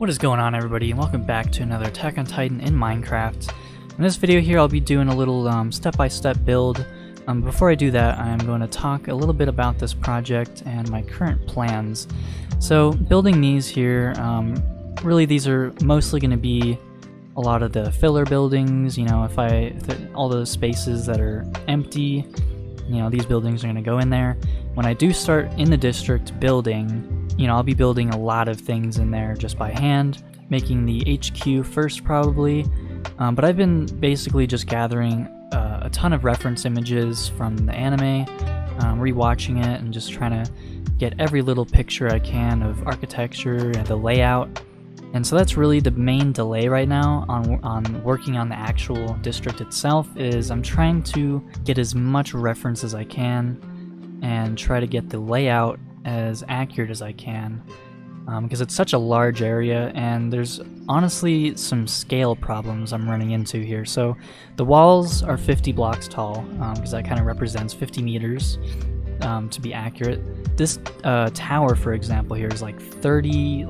What is going on, everybody, and welcome back to another Attack on Titan in Minecraft. In this video here I'll be doing a little step-by-step build. Before I do that, I'm going to talk a little bit about this project and my current plans. So building these here, really these are mostly going to be a lot of the filler buildings. You know, all the spaces that are empty, you know, these buildings are going to go in there. When I do start in the district building, you know, I'll be building a lot of things in there just by hand, making the HQ first probably, but I've been basically just gathering a ton of reference images from the anime, rewatching it and just trying to get every little picture I can of architecture and the layout. And so that's really the main delay right now on working on the actual district itself, is I'm trying to get as much reference as I can and try to get the layout as accurate as I can, because it's such a large area and there's honestly some scale problems I'm running into here. So the walls are 50 blocks tall, because that kind of represents 50 meters to be accurate. This tower, for example, here is like 30,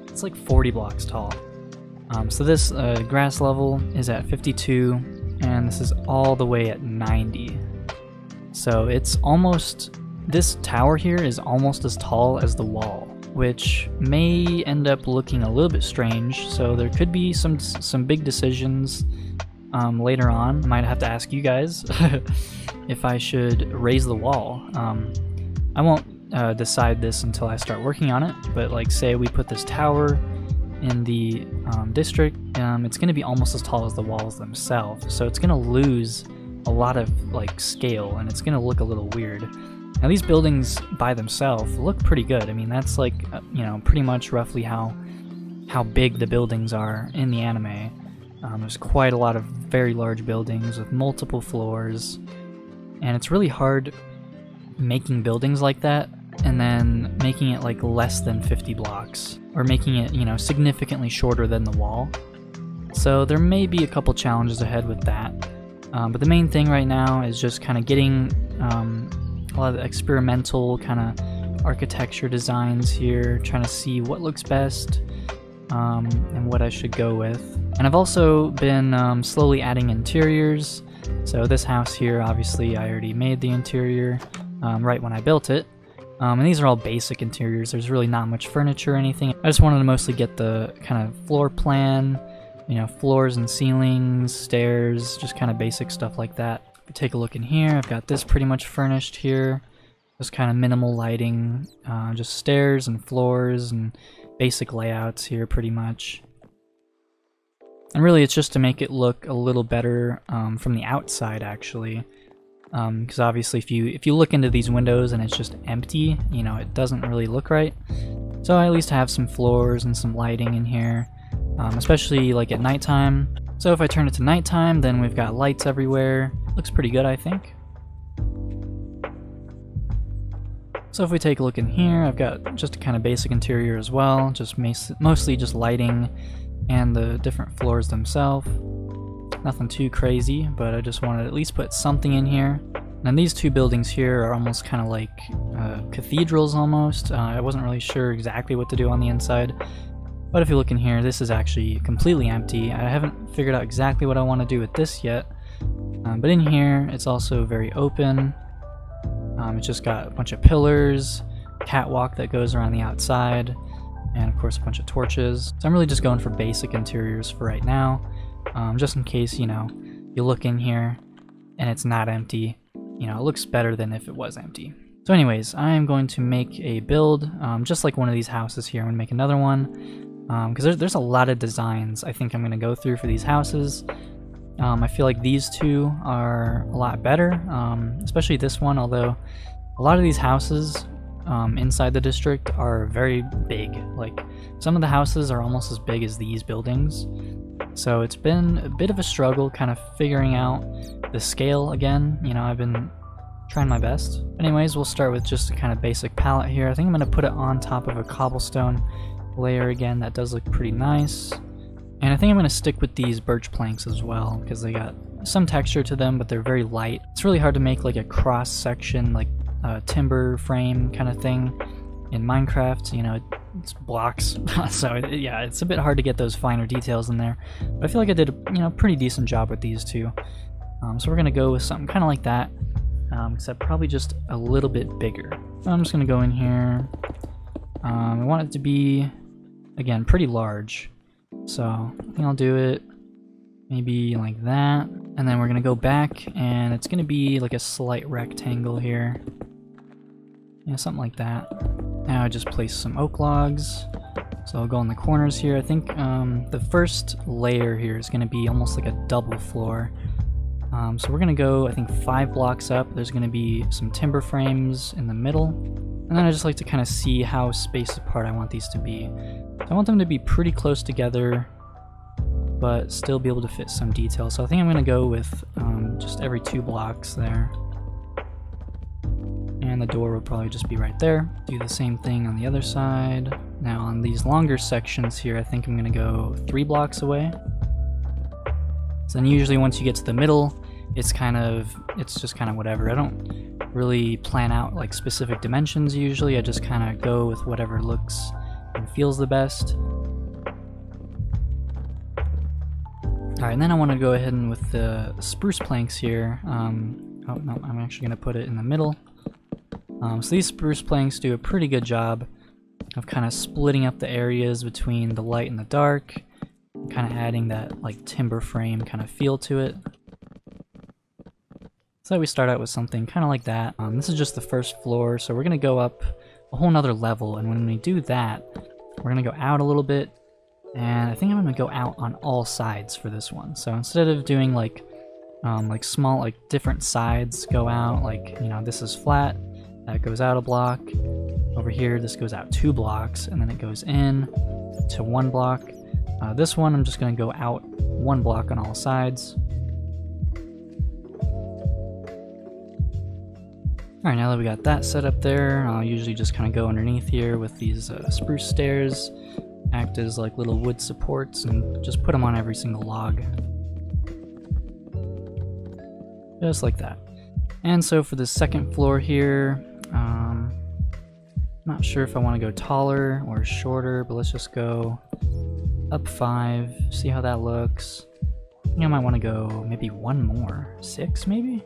it's like 40 blocks tall. So this grass level is at 52 and this is all the way at 90. So it's almost, this tower here is almost as tall as the wall, which may end up looking a little bit strange. So there could be some big decisions later on. I might have to ask you guys if I should raise the wall. I won't decide this until I start working on it, but like say we put this tower in the district, it's going to be almost as tall as the walls themselves, so it's going to lose a lot of like scale and it's going to look a little weird. Now these buildings by themselves look pretty good. I mean, that's like you know, pretty much roughly how big the buildings are in the anime. There's quite a lot of very large buildings with multiple floors, and it's really hard making buildings like that and then making it like less than 50 blocks, or making it, you know, significantly shorter than the wall. So there may be a couple challenges ahead with that, but the main thing right now is just kind of getting a lot of experimental kind of architecture designs here, trying to see what looks best and what I should go with. And I've also been slowly adding interiors. So this house here, obviously I already made the interior right when I built it. And these are all basic interiors. There's really not much furniture or anything. I just wanted to mostly get the kind of floor plan, you know, floors and ceilings, stairs, just kind of basic stuff like that. If you take a look in here, I've got this pretty much furnished here. Just kind of minimal lighting, just stairs and floors and basic layouts here pretty much. And really it's just to make it look a little better from the outside actually. Because obviously if you look into these windows and it's just empty, you know, it doesn't really look right. So I at least have some floors and some lighting in here, especially like at nighttime. So if I turn it to nighttime, then we've got lights everywhere. Looks pretty good, I think. So if we take a look in here, I've got just a kind of basic interior as well, just mostly just lighting and the different floors themselves. Nothing too crazy, but I just wanted to at least put something in here. And these two buildings here are almost kind of like cathedrals almost. I wasn't really sure exactly what to do on the inside. But if you look in here, this is actually completely empty. I haven't figured out exactly what I want to do with this yet. But in here, it's also very open. It's just got a bunch of pillars, catwalk that goes around the outside, and of course a bunch of torches. So I'm really just going for basic interiors for right now. Just in case, you know, you look in here and it's not empty, you know, it looks better than if it was empty. So anyways, I am going to make a build, just like one of these houses here. I'm going to make another one, because there's a lot of designs I think I'm going to go through for these houses. I feel like these two are a lot better, especially this one, although a lot of these houses inside the district are very big. Like some of the houses are almost as big as these buildings. So it's been a bit of a struggle kind of figuring out the scale again. You know, I've been trying my best. Anyways, we'll start with just a kind of basic palette here. I think I'm going to put it on top of a cobblestone layer again. That does look pretty nice. And I think I'm going to stick with these birch planks as well, because they got some texture to them, but they're very light. It's really hard to make like a cross section, like timber frame kind of thing in Minecraft, you know, it's blocks, so yeah, it's a bit hard to get those finer details in there. But I feel like I did a, you know, pretty decent job with these two. So we're gonna go with something kind of like that, except probably just a little bit bigger. So I'm just gonna go in here. I want it to be, again, pretty large. So I think I'll do it maybe like that. And then we're gonna go back, and it's gonna be like a slight rectangle here. Yeah, something like that. Now I just place some oak logs. So I'll go in the corners here. I think the first layer here is gonna be almost like a double floor. So we're gonna go, I think, 5 blocks up. There's gonna be some timber frames in the middle. And then I just like to kind of see how spaced apart I want these to be. So I want them to be pretty close together, but still be able to fit some detail. So I think I'm gonna go with just every 2 blocks there. And the door will probably just be right there. Do the same thing on the other side. Now on these longer sections here, I think I'm gonna go 3 blocks away. So then usually once you get to the middle, it's just kind of whatever. I don't really plan out like specific dimensions usually. I just kind of go with whatever looks and feels the best. Alright, and then I want to go ahead and with the spruce planks here, oh no, I'm actually going to put it in the middle. So these spruce planks do a pretty good job of kind of splitting up the areas between the light and the dark, kind of adding that like timber frame kind of feel to it. So we start out with something kind of like that. This is just the first floor, so we're going to go up a whole nother level, and when we do that, we're going to go out a little bit, and I think I'm going to go out on all sides for this one. So instead of doing like small, like different sides go out, like, you know, this is flat, that goes out a block, over here this goes out 2 blocks, and then it goes in to 1 block. This one I'm just going to go out 1 block on all sides. Alright, now that we got that set up there, I'll usually just kind of go underneath here with these spruce stairs, act as like little wood supports, and just put them on every single log. Just like that. And so for the second floor here, not sure if I want to go taller or shorter, but let's just go up 5, see how that looks. I think I might want to go maybe 1 more. 6 maybe?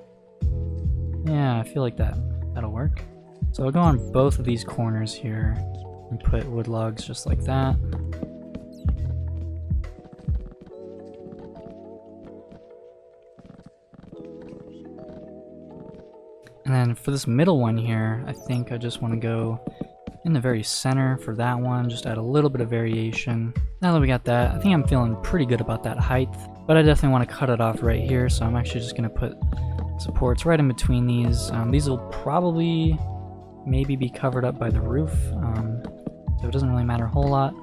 Yeah, I feel like that'll work. So I'll go on both of these corners here and put wood logs just like that. And then for this middle one here, I think I just want to go in the very center for that one, just add a little bit of variation. Now that we got that, I think I'm feeling pretty good about that height, but I definitely want to cut it off right here, so I'm actually just going to put supports right in between these. These will probably maybe be covered up by the roof, so it doesn't really matter a whole lot.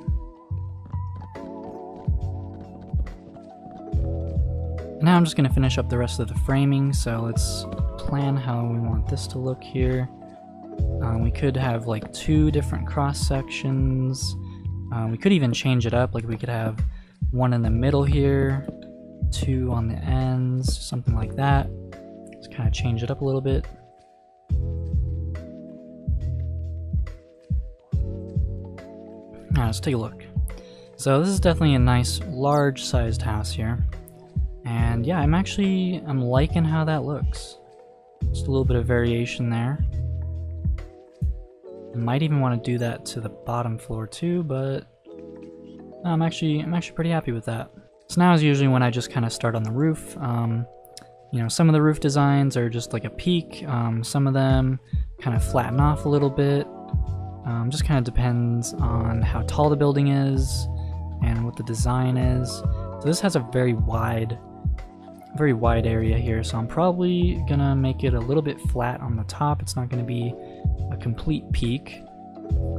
Now I'm just going to finish up the rest of the framing, so let's plan how we want this to look here. We could have like 2 different cross sections. We could even change it up, like we could have 1 in the middle here, 2 on the ends, something like that. Just kind of change it up a little bit. Alright, let's take a look. So this is definitely a nice large sized house here. And yeah, I'm liking how that looks. Just a little bit of variation there. I might even want to do that to the bottom floor too, but I'm actually pretty happy with that. So now is usually when I just kind of start on the roof. You know, some of the roof designs are just like a peak. Some of them kind of flatten off a little bit. Just kind of depends on how tall the building is and what the design is. So this has a very wide area here, so I'm probably gonna make it a little bit flat on the top. It's not gonna be a complete peak.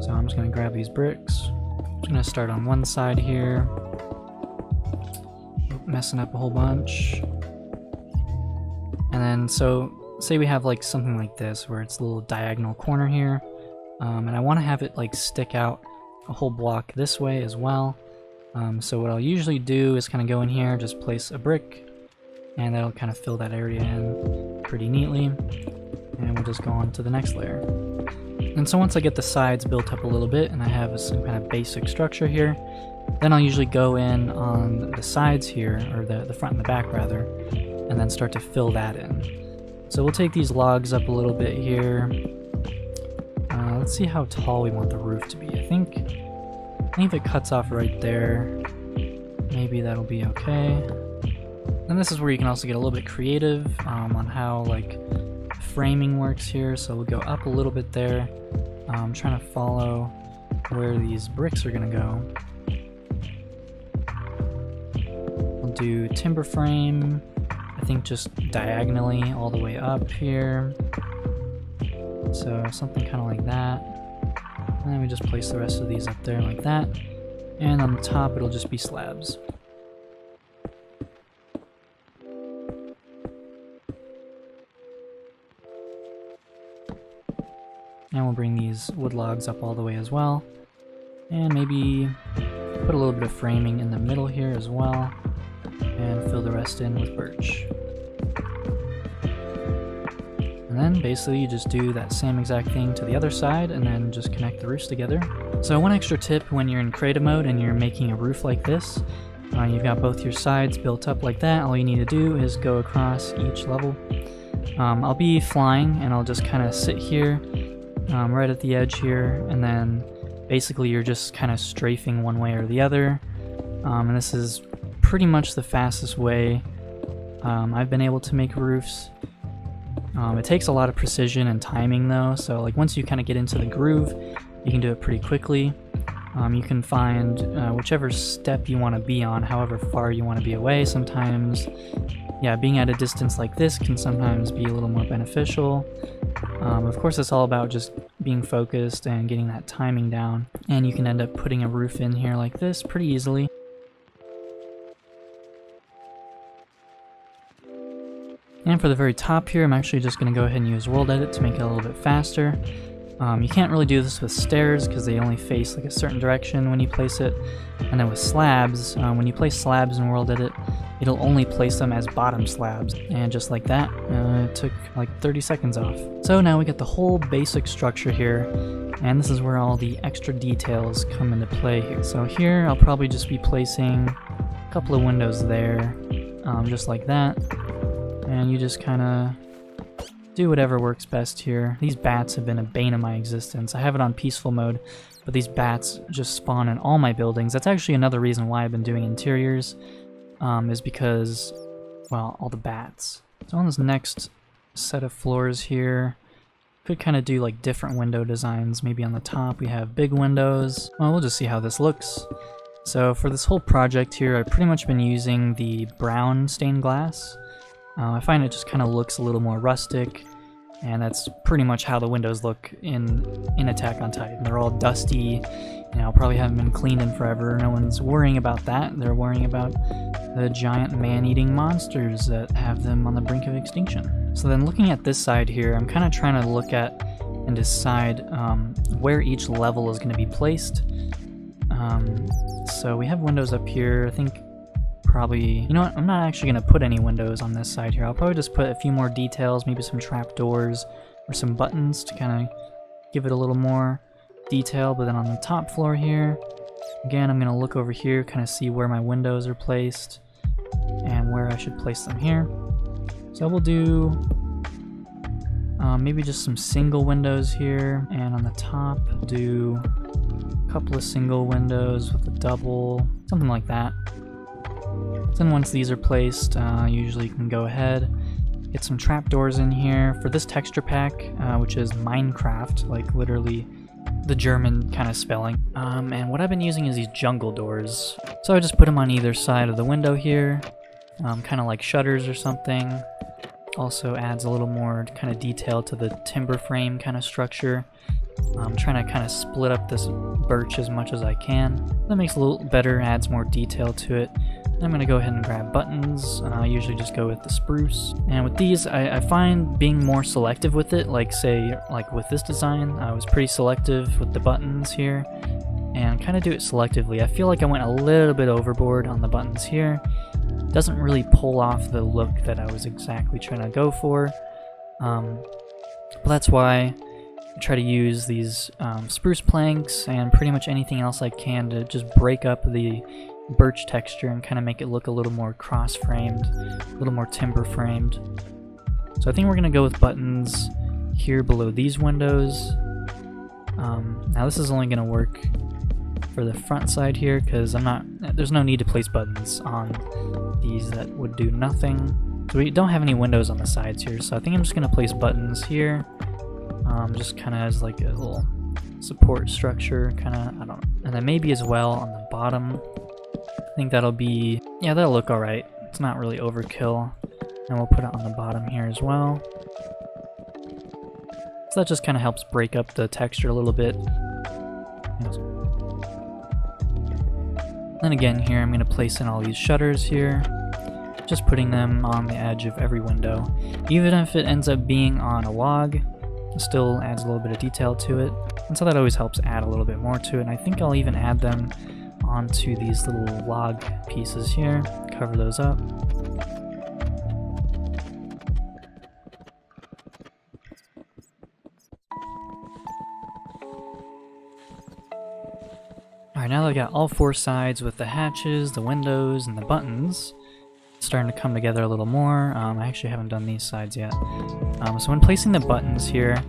So I'm just gonna grab these bricks. I'm just gonna start on one side here. Messing up a whole bunch. And then, so say we have like something like this where it's a little diagonal corner here. And I want to have it like stick out a whole block this way as well. So what I'll usually do is kind of go in here, just place a brick, and that'll kind of fill that area in pretty neatly. And we'll just go on to the next layer. And so once I get the sides built up a little bit and I have some kind of basic structure here, then I'll usually go in on the sides here, or the front and the back rather, and then start to fill that in. So we'll take these logs up a little bit here. Let's see how tall we want the roof to be. I think if it cuts off right there, maybe that'll be okay. And this is where you can also get a little bit creative on how like framing works here. So we'll go up a little bit there, trying to follow where these bricks are gonna go. We'll do timber frame, I think just diagonally all the way up here. So something kind of like that. And then we just place the rest of these up there like that. And on the top it'll just be slabs. And we'll bring these wood logs up all the way as well. And maybe put a little bit of framing in the middle here as well. And fill the rest in with birch. And then basically you just do that same exact thing to the other side and then just connect the roofs together. So one extra tip when you're in creative mode and you're making a roof like this, you've got both your sides built up like that. All you need to do is go across each level. I'll be flying and I'll just kind of sit here right at the edge here, and then basically you're just kind of strafing one way or the other. And this is pretty much the fastest way I've been able to make roofs. It takes a lot of precision and timing though, so like once you kind of get into the groove, you can do it pretty quickly. You can find whichever step you want to be on, however far you want to be away. Sometimes, yeah, being at a distance like this can sometimes be a little more beneficial. Of course, it's all about just being focused and getting that timing down, and you can end up putting a roof in here like this pretty easily. And for the very top here, I'm actually just going to go ahead and use World Edit to make it a little bit faster. You can't really do this with stairs because they only face like a certain direction when you place it. And then with slabs, when you place slabs in World Edit, it'll only place them as bottom slabs. And just like that, it took like 30 seconds off. So now we got the whole basic structure here, and this is where all the extra details come into play here. So here I'll probably just be placing a couple of windows there, just like that. And you just kind of do whatever works best here. These bats have been a bane of my existence. I have it on peaceful mode, but these bats just spawn in all my buildings. That's actually another reason why I've been doing interiors, is because, well, all the bats. So on this next set of floors here, could kind of do like different window designs. Maybe on the top we have big windows. Well, we'll just see how this looks. So for this whole project here, I've pretty much been using the brown stained glass. I find it just kind of looks a little more rustic, and that's pretty much how the windows look in Attack on Titan. They're all dusty, probably haven't been cleaned in forever. No one's worrying about that. They're worrying about the giant man-eating monsters that have them on the brink of extinction. So then looking at this side here, I'm kind of trying to look at and decide where each level is going to be placed. So we have windows up here. I think probably, you know what, I'm not actually going to put any windows on this side here. I'll probably just put a few more details, maybe some trapdoors or some buttons to kind of give it a little more detail. But then on the top floor here, again, I'm going to look over here, kind of see where my windows are placed and where I should place them here. So we'll do maybe just some single windows here, and on the top do a couple of single windows with a double, something like that. Then once these are placed, usually you can go ahead, get some trapdoors in here. For this texture pack, which is Minecraft, like literally the German kind of spelling. And what I've been using is these jungle doors. So I just put them on either side of the window here, kind of like shutters or something. Also adds a little more kind of detail to the timber frame kind of structure. I'm trying to kind of split up this birch as much as I can. That makes it a little better, adds more detail to it. I'm going to go ahead and grab buttons. I usually just go with the spruce. And with these, I find being more selective with it, like say, like with this design, I was pretty selective with the buttons here, and kind of do it selectively. I feel like I went a little bit overboard on the buttons here. Doesn't really pull off the look that I was exactly trying to go for. But that's why try to use these spruce planks and pretty much anything else I can to just break up the birch texture and kind of make it look a little more cross-framed, a little more timber-framed. So I think we're going to go with buttons here below these windows. Now this is only going to work for the front side here because there's no need to place buttons on these that would do nothing. So we don't have any windows on the sides here, so I think I'm just going to place buttons here, just kind of as like a little support structure, kind of, I don't know. And then maybe as well on the bottom. I think that'll be, yeah, that'll look alright. It's not really overkill. And we'll put it on the bottom here as well. So that just kind of helps break up the texture a little bit. Then again here, I'm going to place in all these shutters here. Just putting them on the edge of every window. Even if it ends up being on a log, it still adds a little bit of detail to it. And so that always helps add a little bit more to it. And I think I'll even add them onto these little log pieces here, cover those up. Alright, now that I got all four sides with the hatches, the windows, and the buttons, it's starting to come together a little more. I actually haven't done these sides yet. So when placing the buttons here,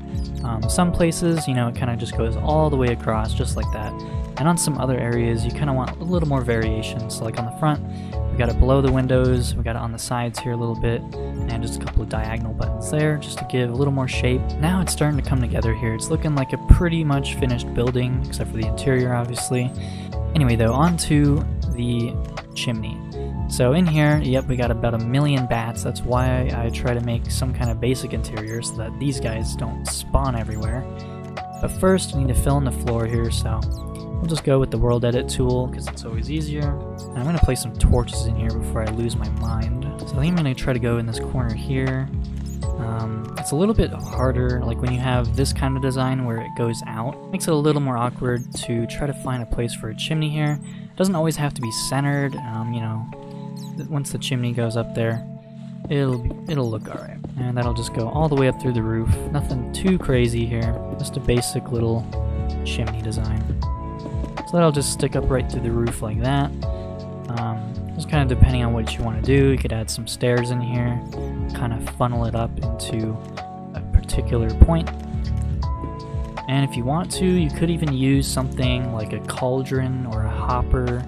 some places, you know, it kind of just goes all the way across, just like that. And on some other areas, you kind of want a little more variation. So like on the front, we got it below the windows, we got it on the sides here a little bit, and just a couple of diagonal buttons there, just to give a little more shape. Now it's starting to come together here. It's looking like a pretty much finished building, except for the interior, obviously. Anyway, though, onto the chimney. So in here, yep, we got about 1 million bats. That's why I try to make some kind of basic interior so that these guys don't spawn everywhere. But first, we need to fill in the floor here, so we'll just go with the World Edit tool because it's always easier. And I'm going to place some torches in here before I lose my mind. So I think I'm going to try to go in this corner here. It's a little bit harder, like when you have this kind of design where it goes out. It makes it a little more awkward to try to find a place for a chimney here. It doesn't always have to be centered, you know. Once the chimney goes up there, it'll look alright. And that'll just go all the way up through the roof. Nothing too crazy here, just a basic little chimney design. So that'll just stick up right through the roof like that. Just kind of depending on what you want to do. You could add some stairs in here, kind of funnel it up into a particular point. And if you want to, you could even use something like a cauldron or a hopper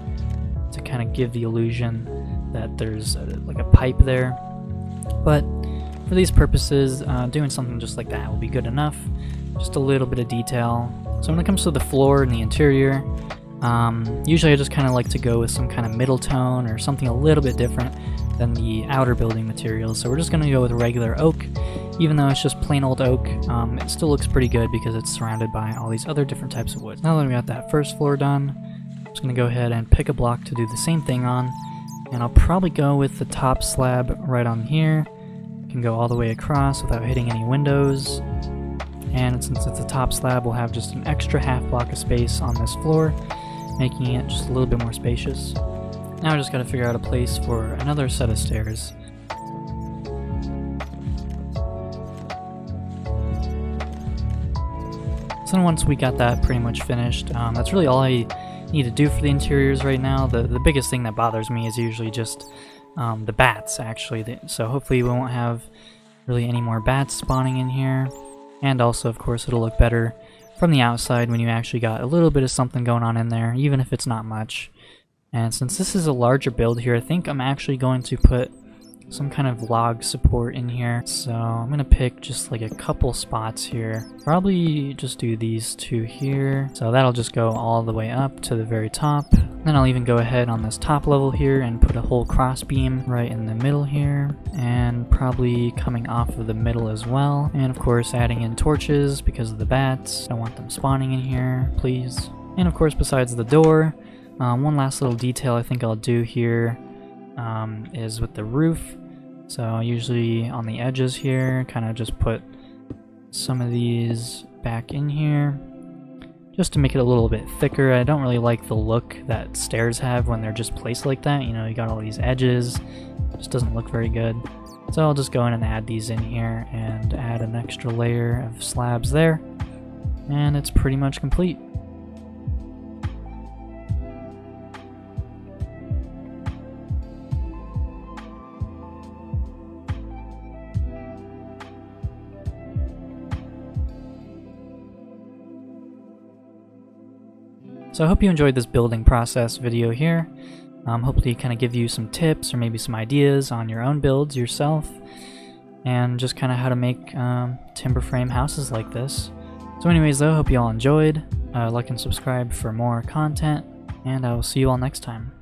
to kind of give the illusion that there's like a pipe there. But for these purposes, doing something just like that will be good enough. Just a little bit of detail. So when it comes to the floor and the interior, usually I just kind of like to go with some kind of middle tone or something a little bit different than the outer building materials. So we're just going to go with regular oak. Even though it's just plain old oak, it still looks pretty good because it's surrounded by all these other different types of wood. Now that we got that first floor done, I'm just going to go ahead and pick a block to do the same thing on. And I'll probably go with the top slab right on here. You can go all the way across without hitting any windows. And since it's a top slab, we'll have just an extra half block of space on this floor, making it just a little bit more spacious. Now I just gotta figure out a place for another set of stairs. So then once we got that pretty much finished, that's really all I need to do for the interiors right now. The biggest thing that bothers me is usually just the bats, actually. So hopefully we won't have really any more bats spawning in here. And also, of course, it'll look better from the outside when you actually got a little bit of something going on in there, even if it's not much. And since this is a larger build here, I think I'm actually going to put some kind of log support in here. So I'm going to pick just like a couple spots here. Probably just do these two here. So that'll just go all the way up to the very top. Then I'll even go ahead on this top level here and put a whole cross beam right in the middle here. And probably coming off of the middle as well. And of course adding in torches because of the bats. Don't want them spawning in here, please. And of course besides the door, one last little detail I think I'll do here is with the roof. So usually on the edges here, kind of just put some of these back in here just to make it a little bit thicker. I don't really like the look that stairs have when they're just placed like that. You know, you got all these edges, it just doesn't look very good. So I'll just go in and add these in here and add an extra layer of slabs there. and it's pretty much complete. So I hope you enjoyed this building process video here. Hopefully kind of give you some tips or maybe some ideas on your own builds yourself, and just kind of how to make timber frame houses like this. So anyways though, hope you all enjoyed. Like and subscribe for more content, and I will see you all next time.